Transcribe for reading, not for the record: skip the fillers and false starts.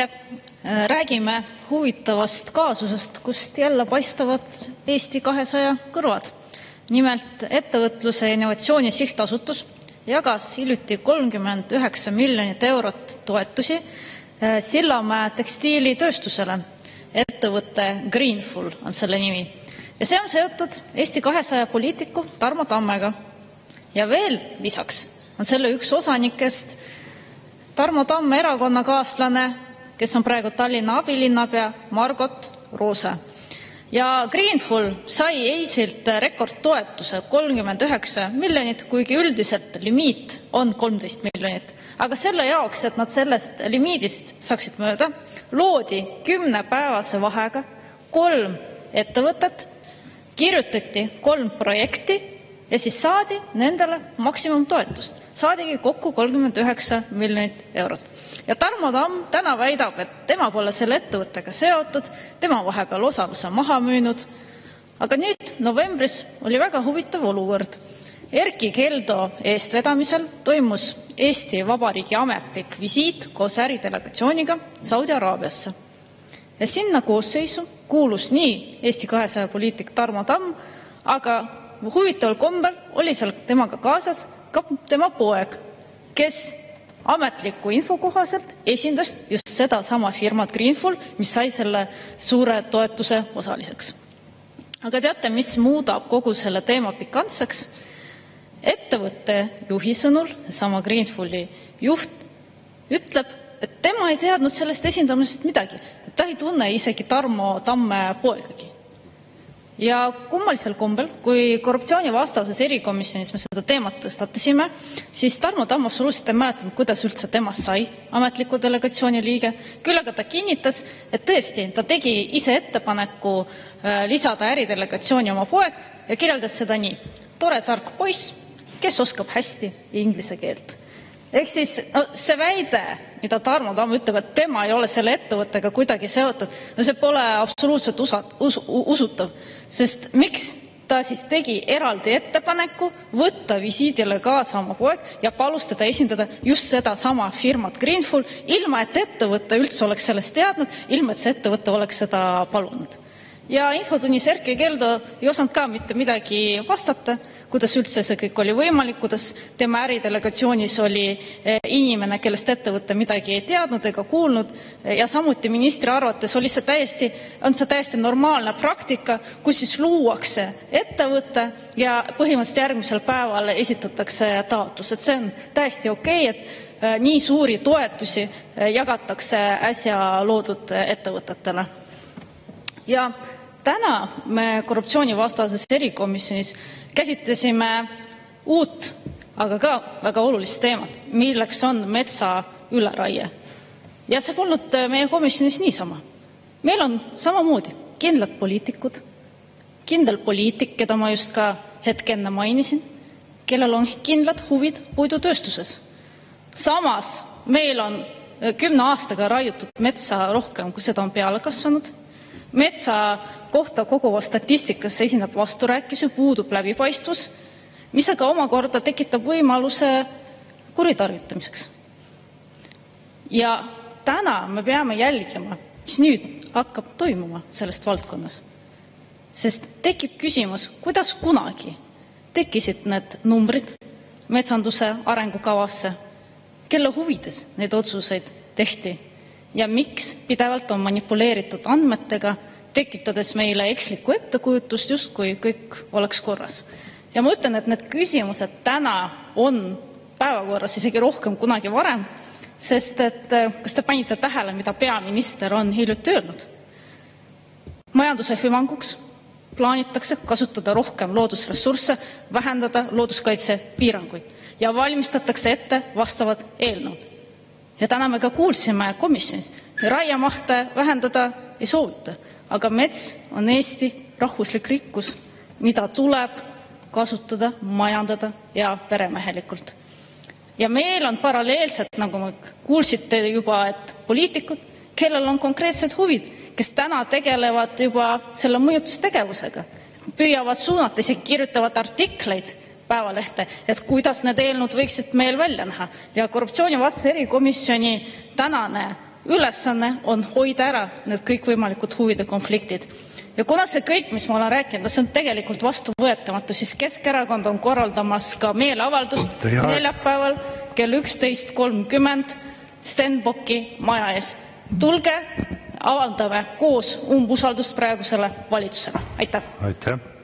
Aitäh! Räägime huvitavast kaasusest, kust jälle paistavad Eesti 200 kõrvad. Nimelt ettevõtluse ja innovatsiooni sihtasutus jagas hiljuti 39 miljonit eurot toetusi Sillamäe tekstiilitööstusele. Ettevõtte Greenful on selle nimi. Ja see on seotud Eesti 200 poliitiku Tarmo Tammega. Ja veel lisaks on selle üks osanikest Tarmo Tamme erakonnakaaslane, kes on praegu Tallinna abilinnapea Margot Roose. Ja Greenful sai EIS-ilt rekordtoetuse 39 miljonit, kuigi üldiselt limiit on 13 miljonit. Aga selle jaoks, et nad sellest limiidist saaksid mööda, loodi 10-päevase vahega 3 ettevõtet, kirjutati 3 projekti ja siis saadi nendele maksimumtoetust. Saadigi kokku 39 miljonit eurot. Ja Tarmo Tamm täna väidab, et tema pole selle ettevõttega seotud, tema vahepeal osaluse maha müünud. Aga nüüd novembris oli väga huvitav olukord. Erkki Keldo eestvedamisel toimus Eesti Vabariigi ametlik visiit koos äridelegatsiooniga Saudi Araabiasse. Ja sinna koosseisu kuulus nii Eesti 200 poliitik Tarmo Tamm, aga huvitaval kombel oli seal temaga kaasas ka tema poeg, kes ametliku info kohaselt esindas just seda sama firmat Greenful, mis sai selle suure toetuse osaliseks. Aga teate, mis muudab kogu selle teema pikantseks? Ettevõtte juhi sõnul, sama Greenfuli juht, ütleb, et tema ei teadnud sellest esindamisest midagi. Ta ei tunne isegi Tarmo Tamme poegagi. Ja kummalisel kombel, kui korruptsioonivastases erikomisjonis me seda teemat tõstatasime, siis Tarmo Tamm absoluutselt ei mäletanud, kuidas üldse temast sai ametliku delegatsiooni liige. Küll aga ta kinnitas, et tõesti, ta tegi ise ettepaneku lisada äridelegatsiooni oma poeg ja kirjeldas seda nii. Tore tark poiss, kes oskab hästi inglise keelt. Ehk siis see väide, mida Tarmo Tamm ütleb, et tema ei ole selle ettevõttega kuidagi seotud, see pole absoluutselt usutav. Sest miks ta siis tegi eraldi ettepaneku võtta visiidile kaasa oma poeg ja palus teda esindada just seda sama firmat Greenful, ilma et ettevõtte üldse oleks sellest teadnud, ilma et see ettevõtte oleks seda palunud. Ja infotunnis Erkki Keldo ei osanud ka mitte midagi vastata, kuidas üldse see kõik oli võimalik, kuidas tema äridelegatsioonis oli inimene, kellest ettevõtte midagi ei teadnud ega kuulnud. Ja samuti ministri arvates on see täiesti normaalne praktika, kus siis luuakse ettevõtte ja põhimõtteliselt järgmisel päeval esitatakse taotlus. Et see on täiesti okei, et nii suuri toetusi jagatakse äsja loodud ettevõtetele. Ja täna me korruptsioonivastases erikomisjonis käsitlesime uut, aga ka väga olulist teemat, milleks on metsa üleraie. Ja see polnud meie komisjonis niisama. Meil on samamoodi kindlad poliitikud, kindel poliitik, keda ma just ka hetk enne mainisin, kellel on kindlad huvid puidutööstuses. Samas meil on 10 aastaga raiutud metsa rohkem, kui seda on peale kasvanud. Metsa kohta koguva statistikasse esineb vasturääkisi, puudub läbipaistvus, mis aga omakorda tekitab võimaluse kuritarvitamiseks. Ja täna me peame jälgima, mis nüüd hakkab toimuma sellest valdkonnas. Sest tekib küsimus, kuidas kunagi tekkisid need numbrid metsanduse arengukavasse, kelle huvides neid otsuseid tehti ja miks pidevalt on manipuleeritud andmetega, tekitades meile ekslikku ettekujutust, justkui kõik oleks korras. Ja ma ütlen, et need küsimused täna on päevakorras isegi rohkem kunagi varem, sest et kas te panite tähele, mida peaminister on hiljuti öelnud? Majanduse hüvanguks plaanitakse kasutada rohkem loodusressursse, vähendada looduskaitse piiranguid ja valmistatakse ette vastavad eelnõud. Ja täna me ka kuulsime komisjonis, raiemahte vähendada ei soovita, aga mets on Eesti rahvuslik rikkus, mida tuleb kasutada, majandada ja peremehelikult. Ja meil on paralleelselt, nagu me kuulsite juba, et poliitikud, kellel on konkreetsed huvid, kes täna tegelevad juba selle mõjutustegevusega, püüavad suunata, isegi kirjutavad artikleid Päevalehte, et kuidas need eelnõud võiksid meil välja näha. Ja korruptsioonivastase erikomisjoni tänane ülesanne on hoida ära need kõikvõimalikud huvide konfliktid. Ja kuna see kõik, mis ma olen rääkinud, see on tegelikult vastuvõetamatu, siis Keskerakond on korraldamas ka meeleavaldust neljapäeval kell 11.30 Stenbocki maja ees. Tulge, avaldame koos umbusaldust praegusele valitsusele. Aitäh! Aitäh!